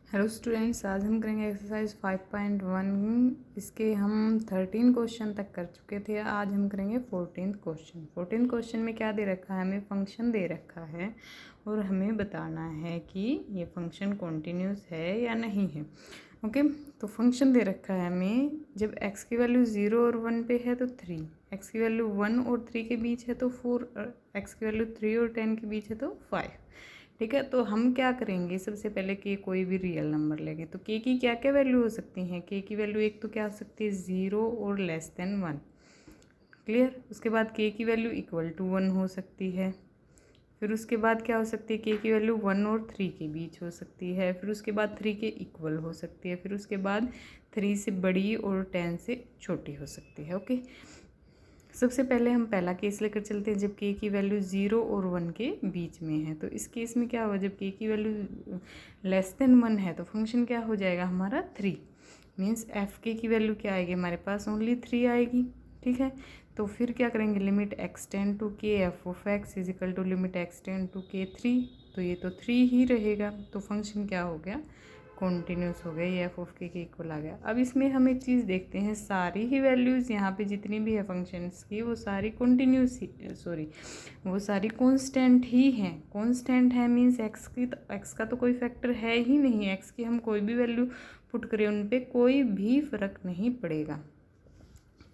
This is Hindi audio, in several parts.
हेलो स्टूडेंट्स, आज हम करेंगे एक्सरसाइज 5.1। इसके हम 13 क्वेश्चन तक कर चुके थे। आज हम करेंगे 14th क्वेश्चन। 14th क्वेश्चन में क्या दे रखा है? हमें फंक्शन दे रखा है और हमें बताना है कि ये फंक्शन कॉन्टिन्यूस है या नहीं है। ओके, तो फंक्शन दे रखा है हमें, जब x की वैल्यू 0 और 1 पे है तो 3, x की वैल्यू 1 और 3 के बीच है तो 4, x की वैल्यू 3 और 10 के बीच है तो 5। ठीक है, तो हम क्या करेंगे, सबसे पहले के कोई भी रियल नंबर लेंगे तो के की क्या क्या वैल्यू हो सकती हैं। के की वैल्यू एक तो क्या हो सकती है, 0 और लेस देन 1। क्लियर। उसके बाद के की वैल्यू इक्वल टू 1 हो सकती है। फिर उसके बाद क्या हो सकती है, के की वैल्यू 1 और 3 के बीच हो सकती है। फिर उसके बाद 3 के इक्वल हो सकती है। फिर उसके बाद 3 से बड़ी और 10 से छोटी हो सकती है। ओके, सबसे पहले हम पहला केस लेकर चलते हैं, जब के की वैल्यू 0 और 1 के बीच में है। तो इस केस में क्या होगा, जब के की वैल्यू लेस देन 1 है तो फंक्शन क्या हो जाएगा हमारा 3। मीन्स एफ के की वैल्यू क्या आएगी हमारे पास, ओनली 3 आएगी। ठीक है, तो फिर क्या करेंगे, limit x tend to k f of x is equal to limit x tend to k 3। तो ये तो 3 ही रहेगा, तो फंक्शन क्या हो गया, कॉन्टिन्यूस हो गया, ये एफ ऑफ के इक्वल आ गया। अब इसमें हम एक चीज़ देखते हैं, सारी ही वैल्यूज़ यहाँ पे जितनी भी है फंक्शंस की वो सारी कॉन्टिन्यूस ही, वो सारी कांस्टेंट ही हैं। कांस्टेंट है मीन्स एक्स की, तो एक्स का तो कोई फैक्टर है ही नहीं। एक्स की हम कोई भी वैल्यू पुट करें उन पर कोई भी फ़र्क नहीं पड़ेगा।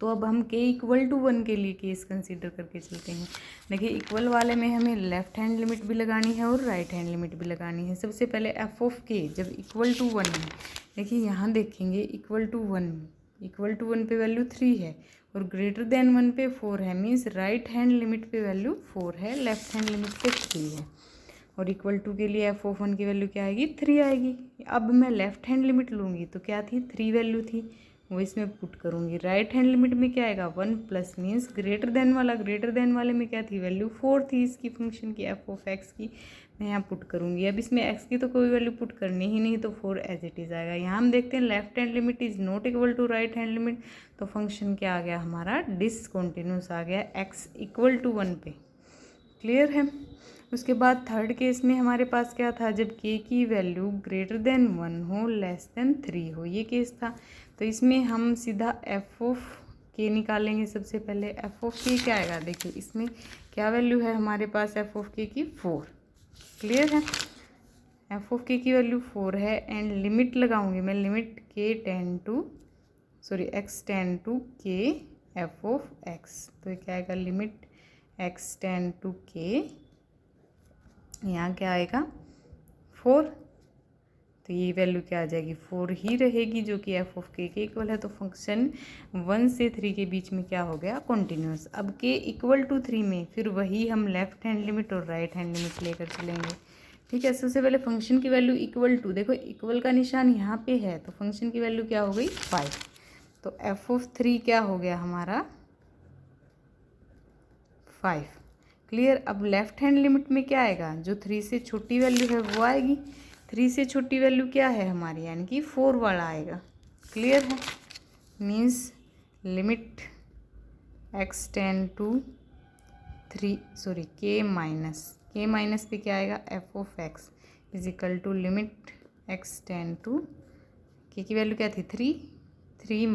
तो अब हम के इक्वल टू 1 के लिए केस कंसीडर करके चलते हैं। देखिए, इक्वल वाले में हमें लेफ्ट हैंड लिमिट भी लगानी है और राइट हैंड लिमिट भी लगानी है। सबसे पहले एफ ऑफ के जब इक्वल टू 1 है, देखिए यहाँ देखेंगे इक्वल टू 1 पे वैल्यू 3 है और ग्रेटर देन 1 पे 4 है। मीन्स राइट हैंड लिमिट पे वैल्यू 4 है, लेफ्ट हैंड लिमिट पे 3 है। और इक्वल टू के लिए एफ ऑफ 1 की वैल्यू क्या आएगी, 3 आएगी। अब मैं लेफ्ट हैंड लिमिट लूँगी तो क्या थी, 3 वैल्यू थी, वो इसमें पुट करूँगी। राइट हैंड लिमिट में क्या आएगा, 1 प्लस मीन्स ग्रेटर देन वाला, ग्रेटर देन वाले में क्या थी, वैल्यू 4 थी इसकी फंक्शन की, एफ ऑफ एक्स की, मैं यहाँ पुट करूँगी। अब इसमें एक्स की तो कोई वैल्यू पुट करनी ही नहीं, तो 4 एज इट इज़ आएगा। यहाँ हम देखते हैं left hand limit is not equal to right hand limit, तो फंक्शन क्या आ गया हमारा, डिसकॉन्टिन्यूस आ गया एक्स इक्वल टू 1 पे। क्लियर है। उसके बाद थर्ड केस में हमारे पास क्या था, जब के की वैल्यू ग्रेटर देन 1 हो, लेस देन 3 हो, ये केस था। तो इसमें हम सीधा एफ ऑफ के निकालेंगे। सबसे पहले एफ ऑफ के क्या आएगा, देखिए इसमें क्या वैल्यू है हमारे पास एफ ऑफ के की, 4। क्लियर है, एफ ऑफ के की वैल्यू 4 है एंड लिमिट लगाऊंगी मैं, लिमिट के tend to x tend to k f of x. तो ये क्या आएगा, लिमिट एक्स टेंड टू के, यहाँ क्या आएगा 4, तो ये वैल्यू क्या आ जाएगी, 4 ही रहेगी, जो कि एफ ऑफ के इक्वल है। तो फंक्शन 1 से 3 के बीच में क्या हो गया, कॉन्टिन्यूस। अब के इक्वल टू 3 में फिर वही हम लेफ्ट हैंड लिमिट और राइट हैंड लिमिट लेकर चलेंगे। ठीक है, सबसे पहले फंक्शन की वैल्यू इक्वल टू, देखो इक्वल का निशान यहाँ पे है, तो फंक्शन की वैल्यू क्या हो गई, 5। तो एफ ऑफ 3 क्या हो गया हमारा, 5। क्लियर। अब लेफ्ट हैंड लिमिट में क्या आएगा, जो 3 से छोटी वैल्यू है वो आएगी। 3 से छोटी वैल्यू क्या है हमारी, यानी कि 4 वाला आएगा। क्लियर है, means limit x tend to k minus पे क्या आएगा, f of x is equal to limit x tend to, k की वैल्यू क्या थी, 3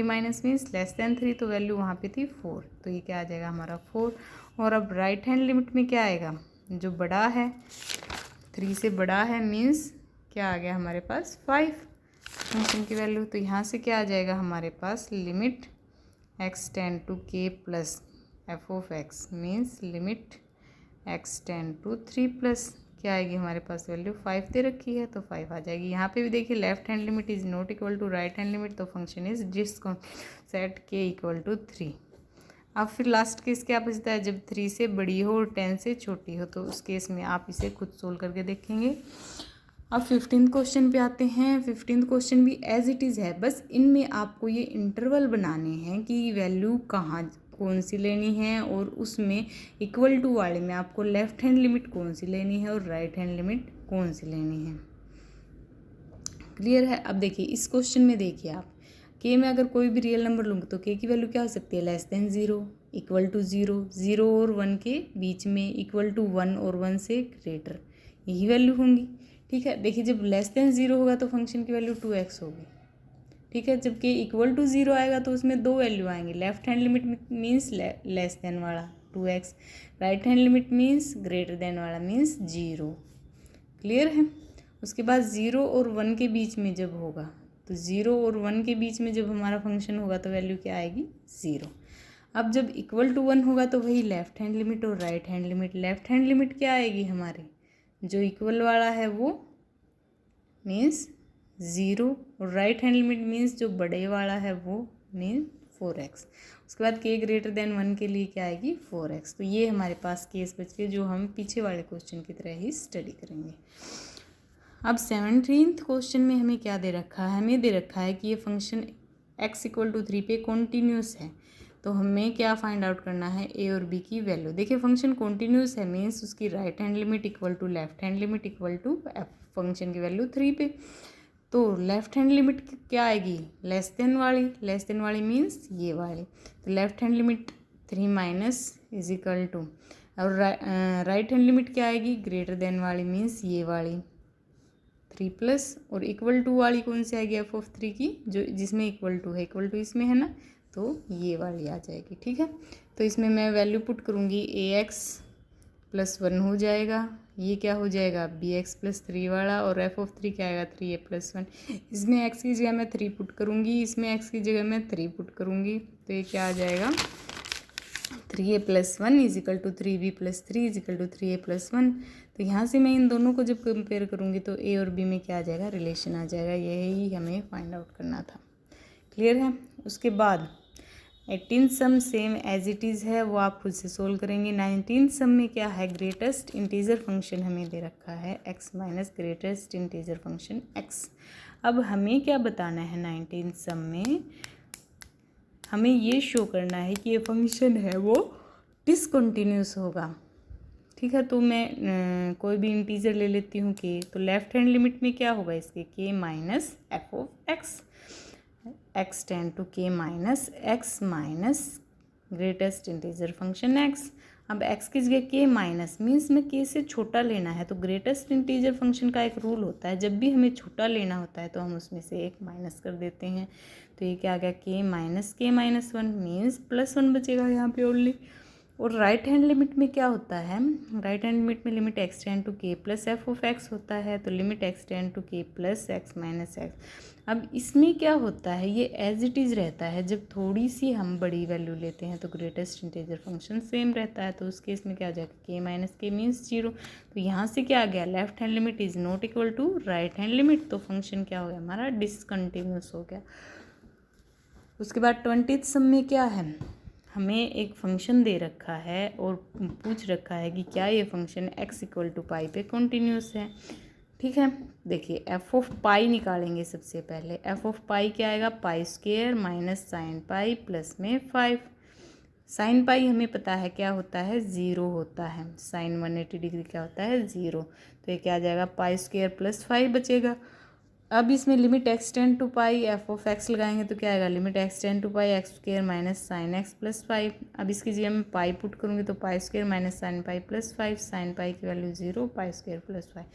माइनस मीन्स लेस देन 3, तो वैल्यू वहाँ पे थी 4, तो ये क्या आ जाएगा हमारा 4। और अब राइट हैंड लिमिट में क्या आएगा, जो बड़ा है 3 से बड़ा है, मीन्स क्या आ गया हमारे पास 5 फंक्शन की वैल्यू। तो यहाँ से क्या आ जाएगा हमारे पास, limit x tend to k plus f of x, means limit x tend to 3 plus क्या आएगी हमारे पास, वैल्यू 5 दे रखी है तो 5 आ जाएगी। यहाँ पे भी देखिए left hand limit is not equal to right hand limit, तो function is discontinuous set k equal to 3। अब फिर लास्ट केस क्या बचता है, जब 3 से बड़ी हो और 10 से छोटी हो, तो उस केस में आप इसे खुद सोल्व करके देखेंगे। अब 15th क्वेश्चन पे आते हैं। 15th क्वेश्चन भी एज इट इज़ है, बस इनमें आपको ये इंटरवल बनाने हैं कि वैल्यू कहाँ कौन सी लेनी है, और उसमें इक्वल टू वाले में आपको लेफ्ट हैंड लिमिट कौन सी लेनी है और राइट हैंड लिमिट कौन सी लेनी है। क्लियर है। अब देखिए इस क्वेश्चन में देखिए आप, के में अगर कोई भी रियल नंबर लूँगी तो के की वैल्यू क्या हो सकती है, लेस देन 0, इक्वल टू 0, 0 और 1 के बीच में, इक्वल टू 1 और 1 से ग्रेटर, यही वैल्यू होंगी। ठीक है, देखिए जब लेस देन 0 होगा तो फंक्शन की वैल्यू 2x होगी। ठीक है, जब k इक्वल टू 0 आएगा तो उसमें दो वैल्यू आएंगी। Left hand limit means less than वाला 2x, right hand limit means greater than वाला मीन्स 0। क्लियर है। उसके बाद 0 और 1 के बीच में जब होगा तो 0 और 1 के बीच में जब हमारा फंक्शन होगा तो वैल्यू क्या आएगी 0। अब जब इक्वल टू 1 होगा तो वही लेफ्ट हैंड लिमिट और right hand limit. Left hand limit क्या आएगी हमारी, जो इक्वल वाला है वो मीन्स 0 और राइट हैंड लिमिट मीन्स जो बड़े वाला है वो मीन्स 4x। उसके बाद k ग्रेटर देन 1 के लिए क्या आएगी 4x। तो ये हमारे पास केस बच गए जो हम पीछे वाले क्वेश्चन की तरह ही स्टडी करेंगे। अब 17th क्वेश्चन में हमें क्या दे रखा है, हमें दे रखा है कि ये फंक्शन x इक्वल टू 3 पे कॉन्टीन्यूस है। तो हमें क्या फाइंड आउट करना है, a और b की वैल्यू। देखिए फंक्शन कॉन्टीन्यूस है मीन्स उसकी right hand limit equal to left hand limit equal to f, function की वैल्यू 3 पे। तो लेफ्ट हैंड लिमिट क्या आएगी, लेस देन वाली मीन्स ये वाली। तो left hand limit 3 minus is equal to, और राइट हैंड लिमिट क्या आएगी, ग्रेटर देन वाली मीन्स ये वाली 3 प्लस, और इक्वल टू वाली कौन सी आएगी f ऑफ 3 की, जो जिसमें इक्वल टू है, इक्वल टू इसमें है ना, तो ये वाली आ जाएगी। ठीक है, तो इसमें मैं वैल्यू पुट करूँगी ax प्लस 1 हो जाएगा, ये क्या हो जाएगा bx प्लस 3 वाला, और f ऑफ 3 क्या आएगा 3a प्लस 1। इसमें x की जगह मैं 3 पुट करूँगी, इसमें x की जगह मैं 3 पुट करूँगी, तो ये क्या आ जाएगा 3a plus 1 is equal to 3b plus 3 is equal to 3a plus 1। तो यहाँ से मैं इन दोनों को जब कंपेयर करूँगी तो a और b में क्या आ जाएगा, रिलेशन आ जाएगा। यही हमें फाइंड आउट करना था। क्लियर है। उसके बाद 18 सम सेम एज इट इज़ है, वो आप खुद से सोल्व करेंगे। 19 सम में क्या है, ग्रेटेस्ट इंटीजर फंक्शन हमें दे रखा है x minus greatest integer function x। अब हमें क्या बताना है 19 सम में, हमें ये शो करना है कि ये फंक्शन है वो डिसकंटिन्यूस होगा। ठीक है, तो मैं कोई भी इंटीजर ले लेती हूँ k, तो लेफ्ट हैंड लिमिट में क्या होगा इसके k minus f of x, x tend to k minus x minus greatest integer function x। अब x की जगह k माइनस मीन्स में k से छोटा लेना है। तो ग्रेटेस्ट इंटीजर फंक्शन का एक रूल होता है, जब भी हमें छोटा लेना होता है तो हम उसमें से एक माइनस कर देते हैं। तो ये क्या आ गया k माइनस 1 मीन्स प्लस 1 बचेगा यहाँ पे ओनली। और राइट हैंड लिमिट में क्या होता है, राइट हैंड लिमिट में limit x tend to k plus f of x होता है, तो limit x tend to k plus x minus x। अब इसमें क्या होता है, ये एज इट इज़ रहता है। जब थोड़ी सी हम बड़ी वैल्यू लेते हैं तो ग्रेटेस्ट इंटीजर फंक्शन सेम रहता है। तो उस केस में क्या आ जाएगा k माइनस k मीन्स 0। तो यहाँ से क्या आ गया, left hand limit is not equal to right hand limit, तो फंक्शन क्या हो गया हमारा, डिसकंटिन्यूस हो गया। उसके बाद 20th सम में क्या है, हमें एक फंक्शन दे रखा है और पूछ रखा है कि क्या ये फंक्शन x इक्वल टू पाई पे कॉन्टीन्यूस है। ठीक है, देखिए f ऑफ पाई निकालेंगे सबसे पहले। f ऑफ पाई क्या आएगा, पाई square minus sine pi plus में 5। साइन पाई हमें पता है क्या होता है, 0 होता है। साइन 180 डिग्री क्या होता है, 0। तो ये क्या आ जाएगा, पाई स्क्वेयर प्लस 5 बचेगा। अब इसमें limit x tend to pi f of x लगाएंगे तो क्या आएगा, limit x tend to pi x square minus sine x plus 5। अब इसकी जगह मैं पाई पुट करूँगी तो pi square minus sine pi plus 5, sine pi की वैल्यू 0, पाई स्क्वेयर प्लस 5।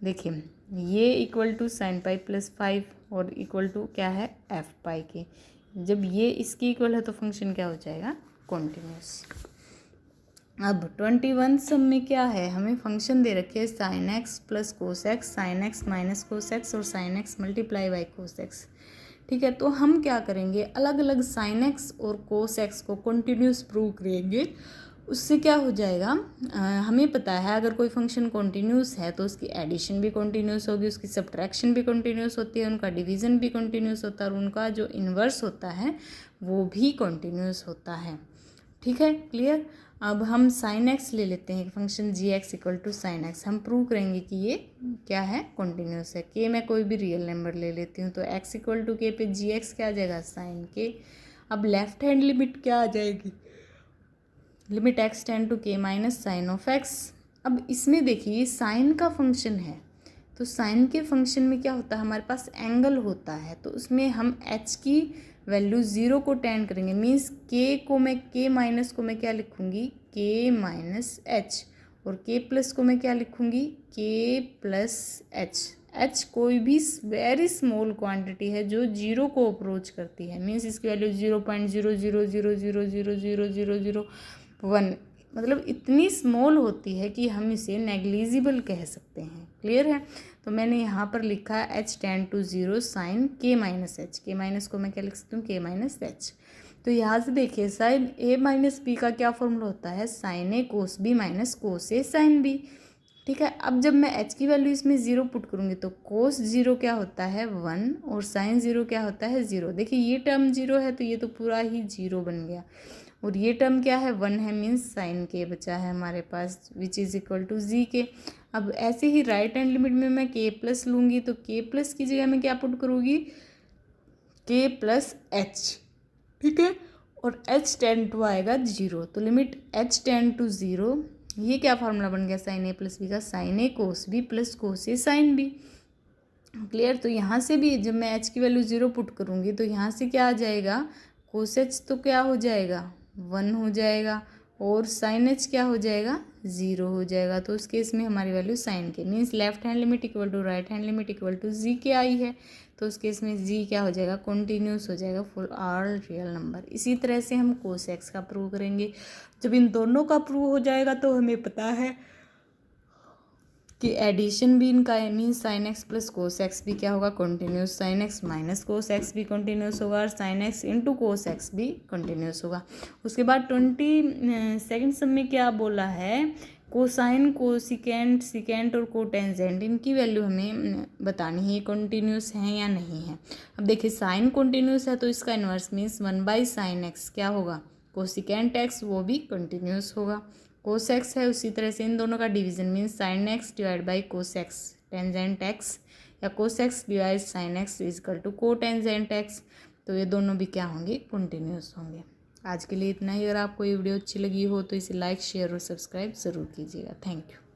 देखिए ये equal to sine pi plus 5 और इक्वल टू क्या है एफ पाई के। जब ये इसकी इक्वल है तो फंक्शन क्या हो जाएगा, कॉन्टिन्यूस। अब 21 सम में क्या है, हमें फंक्शन दे रखे हैं sine x plus cos x, sine x minus cos x और sine x multiply by cos x. ठीक है, तो हम क्या करेंगे, अलग अलग साइन एक्स और कोस एक्स को कंटिन्यूस प्रूव करेंगे। उससे क्या हो जाएगा, हमें पता है अगर कोई फंक्शन कॉन्टीन्यूस है तो उसकी एडिशन भी कॉन्टीन्यूस होगी, उसकी सब्ट्रैक्शन भी कॉन्टीन्यूस होती है, उनका डिवीज़न भी कॉन्टीन्यूस होता है और उनका जो इन्वर्स होता है वो भी कॉन्टीन्यूस होता है। ठीक है, क्लियर। अब हम साइन एक्स ले लेते हैं, function g x equal to sine x. हम प्रूव करेंगे कि ये क्या है, कॉन्टीन्यूस है। के मैं कोई भी रियल नंबर ले लेती हूँ तो एक्स इक्वल टू के पे जी एक्स क्या आ जाएगा, साइन के। अब लेफ्ट हैंड लिमिट क्या आ जाएगी, limit x tend to k minus sign of x. अब इसमें देखिए साइन का फंक्शन है, तो साइन के फंक्शन में क्या होता है, हमारे पास एंगल होता है। तो उसमें हम एच की वैल्यू 0 को टेंड करेंगे, मीन्स के माइनस को मैं क्या लिखूँगी, के माइनस एच, और के प्लस को मैं क्या लिखूँगी, के प्लस एच। एच कोई भी वेरी स्मॉल क्वांटिटी है जो जीरो को अप्रोच करती है, मीन्स इसकी वैल्यू 0.00000000001, मतलब इतनी स्मॉल होती है कि हम इसे नेग्लिजिबल कह सकते हैं। क्लियर है। तो मैंने यहाँ पर लिखा एच टेंड टू 0 साइन के माइनस एच। के माइनस को मैं क्या लिख सकती हूँ, के माइनस एच। तो यहाँ से देखिए साइन ए माइनस बी का क्या फॉर्मूला होता है, साइन ए कोस बी माइनस कोस ए साइन बी। ठीक है। अब जब मैं एच की वैल्यू इसमें 0 पुट करूँगी तो कोस 0 क्या होता है 1 और साइन 0 क्या होता है 0। देखिए ये टर्म 0 है तो ये तो पूरा ही 0 बन गया, और ये टर्म क्या है 1 है, मीन्स साइन के बचा है हमारे पास विच इज़ इक्वल टू जी के। अब ऐसे ही राइट हैंड लिमिट में मैं के प्लस लूँगी तो के प्लस की जगह मैं क्या पुट करूँगी, के प्लस एच। ठीक है। और एच टेंड टू आएगा 0, तो लिमिट एच टेंड टू 0, ये क्या फार्मूला बन गया साइन ए प्लस बी का, साइन ए कोस बी प्लस कोस ए साइन बी। क्लियर। तो यहाँ से भी जब मैं एच की वैल्यू 0 पुट करूँगी तो यहाँ से क्या आ जाएगा, कोस एच तो क्या हो जाएगा 1 हो जाएगा, और साइन एच क्या हो जाएगा 0 हो जाएगा। तो उस केस में हमारी वैल्यू साइन के, means left hand limit equal to right hand limit equal to जी के आई है। तो उस केस में जी क्या हो जाएगा, कॉन्टीन्यूस हो जाएगा फॉर ऑल रियल नंबर। इसी तरह से हम कोस एक्स का प्रूव करेंगे। जब इन दोनों का प्रूव हो जाएगा तो हमें पता है कि एडिशन भी इनका है, means sine x plus cos x भी क्या होगा continuous, sign x minus cos x भी कॉन्टीन्यूस होगा, और sine x into cos x भी कॉन्टीन्यूस होगा। उसके बाद 22 सम में क्या बोला है, कोसाइन कोसिकेंट सिकेंट और कोटेंजेंट इनकी वैल्यू हमें बतानी है, कॉन्टीन्यूस है या नहीं है। अब देखिए साइन कॉन्टीन्यूस है तो इसका इन्वर्स मीन्स 1/sin x क्या होगा, कोसिकेंट एक्स वो भी कॉन्टीन्यूस होगा। कोस एक्स है उसी तरह से इन दोनों का division means sine x divide by cos x tangent x, या cos x divide sine x equal to को टेंजेंट एक्स। तो ये दोनों भी क्या होंगे, कॉन्टीन्यूस होंगे। आज के लिए इतना ही। अगर आपको ये वीडियो अच्छी लगी हो तो इसे लाइक शेयर और सब्सक्राइब ज़रूर कीजिएगा। Thank you.